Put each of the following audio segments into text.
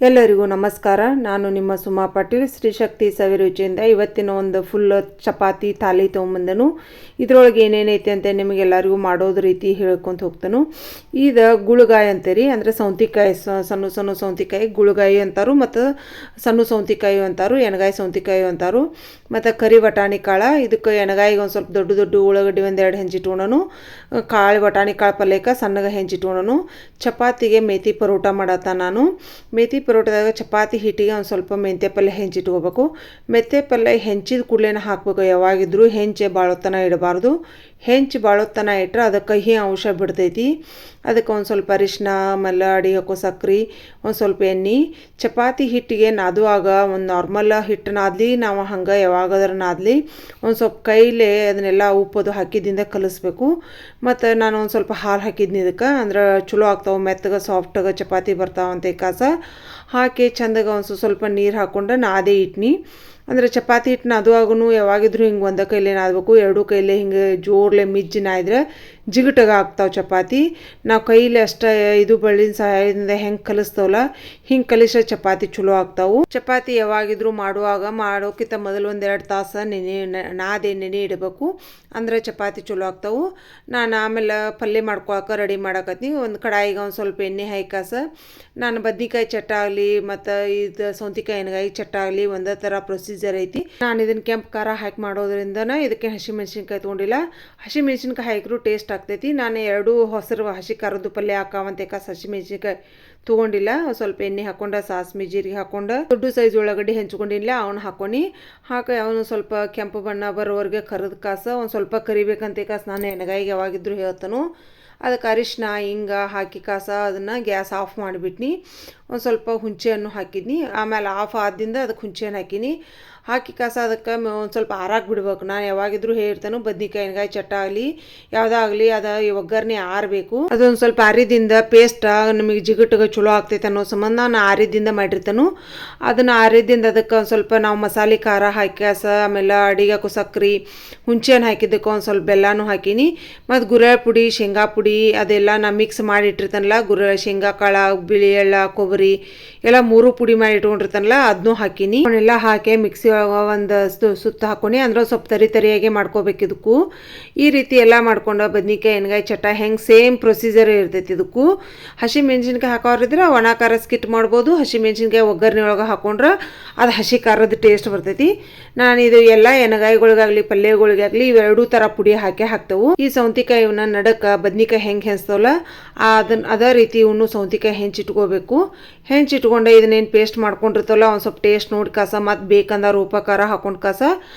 ಎಲ್ಲರಿಗೂ ನಮಸ್ಕಾರ. ನಾನು ನಿಮ್ಮ ಸುಮಾ ಪಾಟೀಲ್, ಶ್ರೀ ಶಕ್ತಿ ಸವಿರುಚಿಯಿಂದ ಇವತ್ತಿನ ಒಂದು ಫುಲ್ ಚಪಾತಿ ಥಾಲಿ ತೊಗೊಂಬಂದನು. ಇದ್ರೊಳಗೆ ಏನೇನೈತಿ ಅಂತ ನಿಮಗೆಲ್ಲರಿಗೂ ಮಾಡೋದು ರೀತಿ ಹೇಳ್ಕೊಂತ ಹೋಗ್ತಾನು. ಇದು ಗುಳುಗಾಯಿ ಅಂತೀರಿ, ಅಂದರೆ ಸೌಂತಿಕಾಯಿ, ಸಣ್ಣ ಸಣ್ಣ ಸೌಂತಿಕಾಯಿ ಗುಳುಗಾಯಿ ಅಂತಾರು, ಮತ್ತು ಸಣ್ಣ ಸೌಂತಿಕಾಯಿ ಅಂತಾರು, ಎಣ್ಗಾಯಿ ಸೌಂತಿಕಾಯಿ ಅಂತಾರು. ಮತ್ತು ಕರಿ ಬಟಾಣಿ ಕಾಳು, ಇದಕ್ಕೆ ಎಣ್ಗಾಯಿಗೆ ಒಂದು ಸ್ವಲ್ಪ ದೊಡ್ಡ ದೊಡ್ಡ ಉಳ್ಳಾಗಡ್ಡಿ ಒಂದೆರಡು ಹೆಂಚಿಟ್ಕೊಳನು, ಕಾಳು ಬಟಾಣಿ ಕಾಳು ಪಲ್ಯಕ್ಕೆ ಸಣ್ಣಗೆ ಹೆಂಚಿಟ್ಕೊಳನು. ಚಪಾತಿಗೆ ಮೇಥಿ ಪರೋಟ ಮಾಡತ್ತ ನಾನು. ಮೇಥಿ ಪರೋಟದಾಗ ಚಪಾತಿ ಹಿಟ್ಟಿಗೆ ಒಂದು ಸ್ವಲ್ಪ ಮೆಂತ್ಯ ಪಲ್ಯ ಹೆಂಚಿಟ್ಕೋಬೇಕು. ಮೆಂತ್ಯ ಪಲ್ಯ ಹೆಂಚಿದ ಕೂಡಲೇನ ಹಾಕಬೇಕು. ಯಾವಾಗಿದ್ರೂ ಹೆಂಚೆ ಬಾಳೋತನ ಇಡಬಾರ್ದು. ಹೆಂಚು ಬಾಳೋತನ ಇಟ್ಟರೆ ಅದಕ್ಕೆ ಕಹಿ ಅಂಶ ಬಿಡ್ತೈತಿ. ಅದಕ್ಕೆ ಒಂದು ಸ್ವಲ್ಪ ಅರಿಶಿನ, ಆಮೇಲೆ ಅಡಿಗೆ ಹಾಕೋ ಸಕ್ರೆ, ಒಂದು ಸ್ವಲ್ಪ ಎಣ್ಣೆ. ಚಪಾತಿ ಹಿಟ್ಟಿಗೆ ನಾದುವಾಗ ಒಂದು ನಾರ್ಮಲ್ ಹಿಟ್ಟು ನಾದ್ಲಿ, ನಾವು ಹಂಗೆ ಯಾವಾಗಾದ್ರೂ ನಾದ್ಲಿ ಒಂದು ಸ್ವಲ್ಪ ಕೈಲೇ ಅದನ್ನೆಲ್ಲ ಉಪ್ಪದು ಹಾಕಿದ್ದಿಂದ ಕಲಿಸ್ಬೇಕು. ಮತ್ತು ನಾನು ಒಂದು ಸ್ವಲ್ಪ ಹಾಲು ಹಾಕಿದ್ನಿ ಇದಕ್ಕೆ, ಅಂದ್ರೆ ಚಲೋ ಆಗ್ತಾವೆ, ಮೆತ್ತಗೆ ಸಾಫ್ಟಾಗ ಚಪಾತಿ ಬರ್ತಾವಂತೆ ಕಾಸ ಹಾಕಿ ಚಂದಾಗ ಒಂದು ಸ್ವಲ್ಪ ನೀರು ಹಾಕ್ಕೊಂಡು ನಾದೇ ಇಟ್ನಿ. ಅಂದರೆ ಚಪಾತಿ ಹಿಟ್ಟು ನಾದುವಾಗೂ ಯಾವಾಗಿದ್ರೂ ಹಿಂಗೆ ಒಂದೇ ಕೈಲೇ ನಾದಬೇಕು, ಎರಡೂ ಕೈಲೇ ಹಿಂಗೆ ಜೋರ್ಲೆ ಮಿಜ್ಜಿ ನಾಯ್ದ್ರೆ ಜಿಗಟಾಗ ಆಗ್ತಾವೆ ಚಪಾತಿ. ನಾವು ಕೈಲಿ ಅಷ್ಟೇ ಇದು ಬಳ್ಳಿನ ಸಹಾಯದಿಂದ ಹೆಂಗೆ ಕಲಿಸ್ತವಲ್ಲ ಹಿಂಗೆ ಕಲಿಸೋ ಚಪಾತಿ ಚಲೋ ಆಗ್ತಾವೆ. ಚಪಾತಿ ಯಾವಾಗಿದ್ರೂ ಮಾಡೋಕ್ಕಿಂತ ಮೊದಲು ಒಂದೆರಡು ತಾಸು ನಾದೆ ನೆನೆ ಇಡಬೇಕು, ಅಂದರೆ ಚಪಾತಿ ಚಲೋ ಆಗ್ತಾವೆ. ನಾನು ಆಮೇಲೆ ಪಲ್ಯ ಮಾಡ್ಕೊಳಕ್ಕೆ ರೆಡಿ ಮಾಡಕತ್ತೀನಿ. ಒಂದು ಕಡಾಯಿಗೆ ಒಂದು ಸ್ವಲ್ಪ ಎಣ್ಣೆ ಹಾಕಾಸ ನಾನು ಬದ್ನಿಕಾಯಿ ಚಟ್ಟ ಆಗಲಿ ಮತ್ತು ಇದು ಸೌಂತಿಕಾಯಿ ಎಣ್ಗಾಯಿ ಚಟ್ಟ ಆಗಲಿ ಒಂದೇ ಥರ ಪ್ರೊಸೀಜರ್ ಐತಿ. ನಾನು ಇದನ್ನು ಕೆಂಪು ಖಾರ ಹಾಕಿ ಮಾಡೋದ್ರಿಂದನೇ ಇದಕ್ಕೆ ಹಸಿಮೆಣ್ಸಿನ್ಕಾಯಿ ತೊಗೊಂಡಿಲ್ಲ. ಹಸಿಮೆಣ್ಸಿನ್ಕಾಯಿ ಹಾಕಿದ್ರು ಟೇಸ್ಟ್ ಆಗ್ತೈತಿ. ನಾನು ಎರಡು ಹೊಸರು ಹಸಿ ಖಾರದ್ದು ಪಲ್ಯ ಹಾಕಾವಂತೆ ಹಸಿಮೆಣ್ಸಿನ್ಕಾಯಿ ತೊಗೊಂಡಿಲ್ಲ. ಸ್ವಲ್ಪ ಎಣ್ಣೆ ಹಾಕ್ಕೊಂಡು ಸಾಸ್ಮಿ ಜೀರಿಗೆ ಹಾಕ್ಕೊಂಡು ದೊಡ್ಡ ಸೈಜ್ ಉಳ್ಳಾಗಡ್ಡಿ ಹೆಂಚ್ಕೊಂಡಿಲ್ಲ ಅವನು ಹಾಕಿ ಅವನು ಸ್ವಲ್ಪ ಕೆಂಪು ಬಣ್ಣ ಬರೋವರೆಗೆ ಕರಿದ ಕಾಸ ಒಂದು ಸ್ವಲ್ಪ ಕರಿಬೇಕಂತ ನಾನು ಎಣ್ಗಾಯಿಗೆ ಯಾವಾಗಿದ್ರೂ ಹೇಳ್ತಾನು. ಅದಕ್ಕೆ ಅರಿಶಿನ ಹಿಂಗ ಹಾಕಿ ಕಾಸ ಅದನ್ನು ಗ್ಯಾಸ್ ಆಫ್ ಮಾಡಿಬಿಟ್ನಿ. ಒಂದು ಸ್ವಲ್ಪ ಹುಂಚೆಹಣ್ಣು ಹಾಕಿದ್ನಿ. ಆಮೇಲೆ ಆಫ್ ಆದಿಂದ ಅದಕ್ಕೆ ಹುಂಚೆಹಣ್ಣು ಹಾಕಿ ಕಾಸ ಅದಕ್ಕೆ ಒಂದು ಸ್ವಲ್ಪ ಆರಾಕ್ ಬಿಡ್ಬೇಕು. ನಾನು ಯಾವಾಗಿದ್ರೂ ಹೇಳ್ತಾನು ಬದ್ನಿಕಾಯಿ ಎಣ್ಗಾಯಿ ಚಟ್ಟ ಆಗಲಿ ಯಾವುದಾಗಲಿ ಅದು ಒಗ್ಗರಣೆ ಆರಬೇಕು. ಅದೊಂದು ಸ್ವಲ್ಪ ಆರಿದಿಂದ ಪೇಸ್ಟ್ ನಮಗೆ ಜಿಗಟ್ಟಿಗೆ ಚಲೋ ಆಗ್ತೈತೆ ಅನ್ನೋ ಸಂಬಂಧ ನಾನು ಆರಿದಿಂದ ಮಾಡಿರ್ತಾನು. ಅದನ್ನು ಆರಿದಿಂದ ಅದಕ್ಕೆ ಒಂದು ಸ್ವಲ್ಪ ನಾವು ಮಸಾಲೆ ಖಾರ ಹಾಕಿ ಕಾಸ, ಆಮೇಲೆ ಅಡಿಗೆ ಹಾಕೋ ಸಕ್ರೆ, ಹುಂಚೆಹಣ್ಣು ಹಾಕಿದ್ದಕ್ಕೆ ಒಂದು ಸ್ವಲ್ಪ ಬೆಲ್ಲನೂ ಹಾಕೀನಿ. ಮತ್ತು ಗುರೆಳ್ ಪುಡಿ, ಶೇಂಗಾ ಪುಡಿ ಅದೆಲ್ಲ ನಾನು ಮಿಕ್ಸ್ ಮಾಡಿ ಇಟ್ಟಿರ್ತಾನಲ್ಲ, ಶೇಂಗಾ ಕಾಳು, ಬಿಳಿ ಎಳ್ಳ, ಕೊಬ್ಬರಿ ಎಲ್ಲ ಮೂರು ಪುಡಿ ಮಾಡಿ ಇಟ್ಕೊಂಡಿರ್ತಾನಲ್ಲ ಅದನ್ನೂ ಹಾಕೀನಿ. ಅವನ್ನೆಲ್ಲ ಹಾಕಿ ಮಿಕ್ಸಿ ಒಂದು ಸುತ್ತ ಹಾಕ್ಕೊಂಡು ಅಂದ್ರೆ ಸ್ವಲ್ಪ ತರಿಯಾಗಿ ಮಾಡ್ಕೋಬೇಕು. ಇದಕ್ಕೂ ಈ ರೀತಿ ಎಲ್ಲ ಮಾಡ್ಕೊಂಡು ಬದ್ನಿಕಾಯಿ ಎಣ್ಗಾಯಿ ಚಟ್ಟ ಹೆಂಗೆ ಸೇಮ್ ಪ್ರೊಸೀಜರ್ ಇರ್ತೈತಿ. ಇದಕ್ಕೂ ಹಸಿ ಮೆಣಸಿನ್ಕಾಯಿ ಹಾಕೋರಿದ್ರೆ ಒಣ ಖಾರ ಸ್ಕಿಟ್ ಮಾಡ್ಬೋದು. ಹಸಿ ಮೆಣಸಿನ್ಕಾಯಿ ಒಗ್ಗರಣೆ ಒಳಗೆ ಹಾಕೊಂಡ್ರೆ ಅದು ಹಸಿ ಖಾರದ ಟೇಸ್ಟ್ ಬರ್ತೈತಿ. ನಾನು ಇದು ಎಲ್ಲ ಎಣ್ಗಾಯಿಗಳಿಗಾಗಲಿ ಪಲ್ಯಗಳಿಗಾಗಲಿ ಇವೆರಡೂ ಥರ ಪುಡಿ ಹಾಕ್ತೇವೆ. ಈ ಸೌಂತಿಕಾಯಿ ಇವನ್ನ ನಡಕ್ಕೆ ಬದ್ನಿಕಾಯಿ ಹೆಂಗೆ ಹೆಂಚ್ತವಲ್ಲ ಅದೇ ರೀತಿ ಇವನು ಸೌಂತಿಕಾಯಿ ಹೆಂಚಿಟ್ಕೋಬೇಕು. ಹೆಂಚಿಟ್ಕೊಂಡು ಇದನ್ನೇನು ಪೇಸ್ಟ್ ಮಾಡ್ಕೊಂಡಿರ್ತವಲ್ಲ ಒಂದು ಸ್ವಲ್ಪ ಟೇಸ್ಟ್ ನೋಡಿ ಕಾಸ ಮತ್ತು ಬೇಕಂದ್ರೆ ಉಪಕಾರ ಹಾಕೊಂಡು ಕಾಸ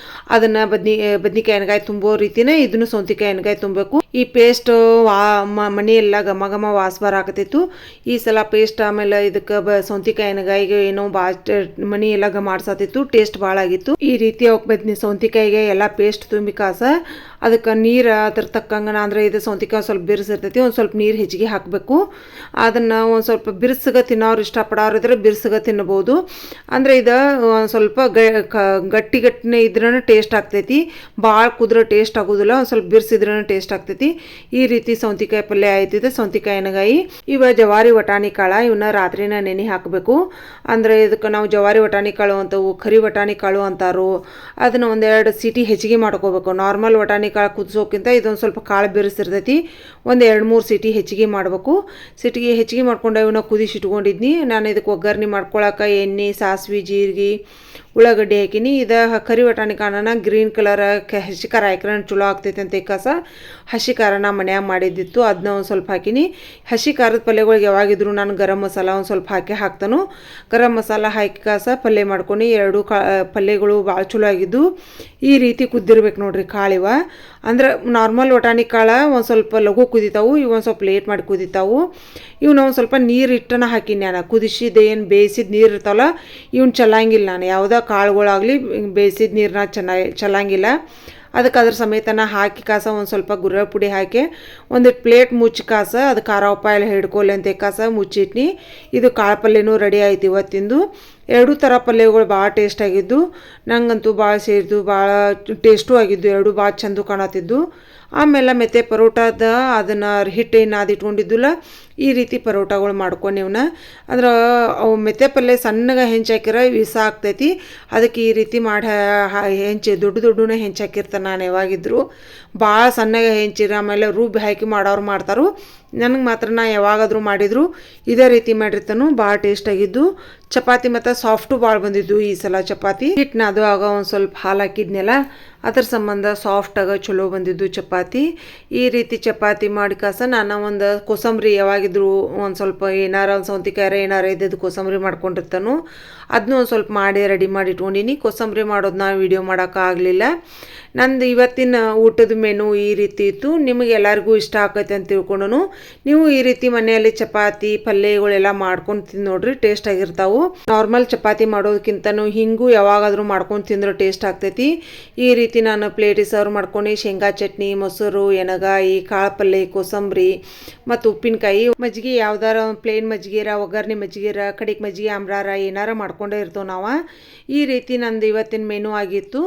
ಅದನ್ನು ಬದ್ನಿಕಾಯಿ ಎಣ್ಗಾಯಿ ತುಂಬೋ ರೀತಿನೇ ಇದನ್ನು ಸೌಂತಿಕಾಯಿ ಎಣ್ಗಾಯಿ ತುಂಬಬೇಕು. ಈ ಪೇಸ್ಟ್ ಮನೆಯೆಲ್ಲ ಘಮ ಘಮ ವಾಸ ಬರಾಕತ್ತಿತ್ತು. ಈ ಸಲ ಪೇಸ್ಟ್ ಆಮೇಲೆ ಇದಕ್ಕೆ ಸೌಂತಿಕಾಯಿ ಎಣ್ಗಾಯಿಗೆ ಏನೋ ಭಾಳ ಮನೆ ಎಲ್ಲ ಮಾಡ್ಸತ್ತಿತ್ತು, ಟೇಸ್ಟ್ ಭಾಳ ಆಗಿತ್ತು. ಈ ರೀತಿ ಅವಕ್ಕೆ ಸೌಂತಿಕಾಯಿಗೆ ಎಲ್ಲ ಪೇಸ್ಟ್ ತುಂಬಿ ಕಾಸ ಅದಕ್ಕೆ ನೀರು ಅದ್ರ ತಕ್ಕಂಗೆ, ಅಂದರೆ ಇದು ಸೌಂತಿಕಾಯಿ ಸ್ವಲ್ಪ ಬಿರ್ಸಿರ್ತೈತಿ, ಒಂದು ಸ್ವಲ್ಪ ನೀರು ಹೆಚ್ಚಿಗೆ ಹಾಕಬೇಕು. ಅದನ್ನು ಒಂದು ಸ್ವಲ್ಪ ಬಿರ್ಸಗೆ ತಿನ್ನೋರು ಇಷ್ಟಪಡೋರಿದ್ರೆ ಬಿರ್ಸಗೆ ತಿನ್ಬೋದು. ಅಂದರೆ ಇದು ಸ್ವಲ್ಪ ಗಟ್ಟಿನೇ ಇದ್ರೂ ಟೇಸ್ಟ್ ಆಗ್ತೈತಿ, ಭಾಳ ಕುದ್ರೆ ಟೇಸ್ಟ್ ಆಗೋದಿಲ್ಲ. ಒಂದು ಸ್ವಲ್ಪ ಬಿರ್ಸಿದ್ರೂ ಟೇಸ್ಟ್ ಆಗ್ತೈತಿ. ಈ ರೀತಿ ಸೌಂತಿಕಾಯಿ ಪಲ್ಯ ಆಯ್ತಿದೆ. ಸೌಂತಿಕಾಯಿ ಎಣ್ಗಾಯಿ ಇವ ಜವಾರಿ ವಟಾಣಿ ಕಾಳು ಇವನ್ನ ರಾತ್ರಿನ ನೆನೆ ಹಾಕಬೇಕು. ಅಂದರೆ ಇದಕ್ಕೆ ನಾವು ಜವಾರಿ ವಟಾಣಿ ಕಾಳು ಅಂತವು, ಕರಿ ವಟಾಣಿ ಕಾಳು ಅಂತಾರು. ಅದನ್ನು ಒಂದೆರಡು ಸೀಟಿ ಹೆಚ್ಚಿಗೆ ಮಾಡ್ಕೋಬೇಕು. ನಾರ್ಮಲ್ ವಟಾಣಿ ಕಾಳು ಕುದಿಸೋಕ್ಕಿಂತ ಇದೊಂದು ಸ್ವಲ್ಪ ಕಾಳು ಬೆರೆಸಿರ್ತೈತಿ. ಒಂದು 2-3 ಸೀಟಿ ಹೆಚ್ಚಿಗೆ ಮಾಡಬೇಕು. ಹೆಚ್ಚಿಗೆ ಮಾಡ್ಕೊಂಡು ಇವನ್ನ ಕುದಿಸಿಟ್ಕೊಂಡಿದ್ನಿ. ನಾನು ಇದಕ್ಕೆ ಒಗ್ಗರಣೆ ಮಾಡ್ಕೊಳಕ್ಕೆ ಎಣ್ಣೆ, ಸಾಸಿವೆ, ಜೀರಿಗೆ, ಉಳ್ಳಾಗಡ್ಡಿ ಹಾಕಿನಿ. ಇದು ಕರಿ ವಟಾಣಿ ಕಾಳನ್ನ ಗ್ರೀನ್ ಕಲರ್ ಹಸಿ ಖಾರ ಹಾಕಿದ್ರೆ ಚಲೋ ಆಗ್ತೈತೆ ಅಂತ ಕಾಸ ಹಸಿ ಖಾರನ ಮನ್ಯಾಗ ಮಾಡಿದ್ದಿತ್ತು, ಅದನ್ನ ಒಂದು ಸ್ವಲ್ಪ ಹಾಕಿನಿ. ಹಸಿ ಖಾರದ ಪಲ್ಯಗಳಿಗೆ ಯಾವಾಗಿದ್ರು ನಾನು ಗರಂ ಮಸಾಲ ಒಂದು ಸ್ವಲ್ಪ ಹಾಕ್ತಾನು. ಗರಂ ಮಸಾಲ ಹಾಕಿ ಕಾಸ ಪಲ್ಯ ಮಾಡ್ಕೊಂಡು ಎರಡು ಪಲ್ಯಗಳು ಭಾಳ ಚಲೋ ಆಗಿದ್ದು. ಈ ರೀತಿ ಕುದ್ದಿರ್ಬೇಕು ನೋಡ್ರಿ ಕಾಳಿವ. ಅಂದ್ರೆ ನಾರ್ಮಲ್ ವಟಾಣಿ ಕಾಳು ಒಂದು ಸ್ವಲ್ಪ ಲಘು ಕುದಿತಾವು, ಇವು ಒಂದು ಸ್ವಲ್ಪ ಲೇಟ್ ಮಾಡಿ ಕುದಿತಾವು. ಇವನ್ನ ಒಂದು ಸ್ವಲ್ಪ ನೀರು ಇಟ್ಟನ ಹಾಕಿನಿ. ನಾನು ಕುದಿಸಿದ ಏನು ಬೇಯಿಸಿದ ನೀರು ಇರ್ತಾವಲ್ಲ ಇವ್ನು ಚಲ್ಲಂಗಿಲ್ಲ. ನಾನು ಯಾವುದೇ ಕಾಳುಗಳಾಗಲಿ ಬೇಯಿಸಿದ ನೀರನ್ನ ಚಲ್ಲಂಗಿಲ್ಲ. ಅದಕ್ಕೆ ಅದ್ರ ಸಮೇತನ ಹಾಕಿ ಕಾಸ ಒಂದು ಸ್ವಲ್ಪ ಗುರೆಳ್ ಪುಡಿ ಹಾಕಿ ಒಂದಿಟ್ಟು ಪ್ಲೇಟ್ ಮುಚ್ಚಿ ಕಾಸ ಅದು ಖಾರ ಉಪ್ಪ ಎಲ್ಲ ಹಿಡ್ಕೊಲ್ಲಿ ಅಂತ ಕಾಸ ಮುಚ್ಚಿಟ್ನಿ. ಇದು ಕಾಳು ಪಲ್ಯನೂ ರೆಡಿ ಆಯ್ತು ಇವತ್ತಿಂದು. ಎರಡೂ ಥರ ಪಲ್ಯಗಳು ಭಾಳ ಟೇಸ್ಟ್ ಆಗಿದ್ದು, ನಂಗಂತೂ ಭಾಳ ಸೇರಿದ್ದು, ಭಾಳ ಟೇಸ್ಟೂ ಆಗಿದ್ದು, ಎರಡೂ ಭಾಳ ಚಂದ ಕಾಣತ್ತಿದ್ದು. ಆಮೇಲೆ ಮೆತ್ತೆ ಪರೋಟದ ಅದನ್ನು ಹಿಟ್ಟೇನು ಅದಿಟ್ಕೊಂಡಿದ್ದಿಲ್ಲ ಈ ರೀತಿ ಪರೋಟಗಳು ಮಾಡ್ಕೊಂಡು ನೀವನ್ನ ಅಂದ್ರೆ ಅವು ಮೆತ್ತೆ ಪಲ್ಯ ಸಣ್ಣಗೆ ಹೆಂಚಾಕಿರ ವಿಷ ಆಗ್ತೈತಿ. ಅದಕ್ಕೆ ಈ ರೀತಿ ಮಾಡಿ ಹೆಂಚಿ ದೊಡ್ಡನೇ ಹೆಂಚಾಕಿರ್ತಾನೆ ನಾನು ಯಾವಾಗಿದ್ರು. ಭಾಳ ಸಣ್ಣಗೆ ಹೆಂಚಿರ ಆಮೇಲೆ ರುಬ್ಬಿ ಹಾಕಿ ಮಾಡೋರು ಮಾಡ್ತಾರೋ. ನನಗೆ ಮಾತ್ರ ನಾ ಯಾವಾಗಾದರೂ ಮಾಡಿದ್ರು ಇದೇ ರೀತಿ ಮಾಡಿರ್ತಾನು. ಭಾಳ ಟೇಸ್ಟಾಗಿದ್ದು ಚಪಾತಿ ಮತ್ತು ಸಾಫ್ಟು ಭಾಳ ಬಂದಿದ್ದು ಈ ಸಲ ಚಪಾತಿ. ಹಿಟ್ಟನ್ನ ಅದು ಆಗ ಒಂದು ಸ್ವಲ್ಪ ಹಾಲು ಹಾಕಿದ್ನೆಲ್ಲ ಅದ್ರ ಸಂಬಂಧ ಸಾಫ್ಟಾಗ ಚಲೋ ಬಂದಿದ್ದು ಚಪಾತಿ. ಈ ರೀತಿ ಚಪಾತಿ ಮಾಡಿ ಕಾಸ ನಾನು ಒಂದು ಕೋಸಂಬರಿ ಯಾವಾಗಿದ್ರು ಒಂದು ಸ್ವಲ್ಪ ಏನಾರ ಒಂದು ಸೌಂತಿಕಾಯಿ ಏನಾರ ಇದ್ದದ್ದು ಕೋಸಂಬರಿ ಮಾಡ್ಕೊಂಡಿರ್ತಾನು. ಅದನ್ನೂ ಒಂದು ಸ್ವಲ್ಪ ಮಾಡಿ ರೆಡಿ ಮಾಡಿ ಇಟ್ಕೊಂಡಿನಿ. ಕೋಸಂಬರಿ ಮಾಡೋದನ್ನ ವೀಡಿಯೋ ಮಾಡೋಕ್ಕಾಗಲಿಲ್ಲ. ನಂದು ಇವತ್ತಿನ ಊಟದ ಮೆನು ಈ ರೀತಿ ಇತ್ತು. ನಿಮಗೆ ಎಲ್ಲರಿಗೂ ಇಷ್ಟ ಆಕೈತೆ ಅಂತ ತಿಳ್ಕೊಂಡು ನೀವು ಈ ರೀತಿ ಮನೆಯಲ್ಲಿ ಚಪಾತಿ ಪಲ್ಯಗಳೆಲ್ಲ ಮಾಡ್ಕೊಂಡು ತಿಂದು ನೋಡ್ರಿ, ಟೇಸ್ಟ್ ಆಗಿರ್ತಾವೆ. ನಾರ್ಮಲ್ ಚಪಾತಿ ಮಾಡೋದಕ್ಕಿಂತನೂ ಹಿಂಗೂ ಯಾವಾಗಾದರೂ ಮಾಡ್ಕೊಂಡು ತಿಂದ್ರೆ ಟೇಸ್ಟ್ ಆಗ್ತೈತಿ. ಈ ರೀತಿ ನಾನು ಪ್ಲೇಟಿಗೆ ಸರ್ವ್ ಮಾಡ್ಕೊಂಡು ಶೇಂಗಾ ಚಟ್ನಿ, ಮೊಸರು, ಎಣಗಾಯಿ, ಕಾಳು ಪಲ್ಯ, ಕೋಸಂಬರಿ ಮತ್ತು ಉಪ್ಪಿನಕಾಯಿ, ಮಜ್ಜಿಗೆ ಯಾವ್ದಾರ ಪ್ಲೇನ್ ಮಜ್ಜಿಗೆರ, ಒಗ್ಗರ್ಣೆ ಮಜ್ಜಿಗೆರ, ಕಡಿಗೆ ಮಜ್ಜಿಗೆ ಆಮ್ರಾರ ಏನಾರ ಮಾಡ್ಕೊಂಡೇ ಇರ್ತೇವೆ ನಾವು. ಈ ರೀತಿ ನಂದು ಇವತ್ತಿನ ಮೆನು ಆಗಿತ್ತು.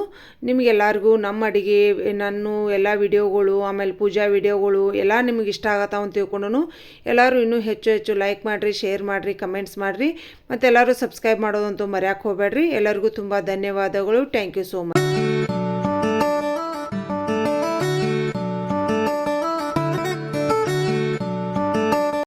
ನಿಮಗೆಲ್ಲರಿಗೂ ನಮ್ಮ ಅಡುಗೆ ನಾನು ಎಲ್ಲ ವಿಡಿಯೋಗಳು ಆಮೇಲೆ ಪೂಜಾ ವಿಡಿಯೋಗಳು ಎಲ್ಲ ನಿಮಗೆ ಇಷ್ಟ ಆಗತ್ತಾವ ಅಂತ ತಿಳ್ಕೊಂಡು ಎಲ್ಲರೂ ಇನ್ನೂ ಹೆಚ್ಚು ಲೈಕ್ ಮಾಡಿರಿ, ಶೇರ್ ಮಾಡಿರಿ, ಕಮೆಂಟ್ಸ್ ಮಾಡಿರಿ ಮತ್ತು ಎಲ್ಲರೂ ಸಬ್ಸ್ಕ್ರೈಬ್ ಮಾಡೋದಂತೂ ಮರ್ಯಾಕೆ ಹೋಗಬೇಡ್ರಿ. ಎಲ್ಲರಿಗೂ ತುಂಬ ಧನ್ಯವಾದಗಳು. Thank you so much.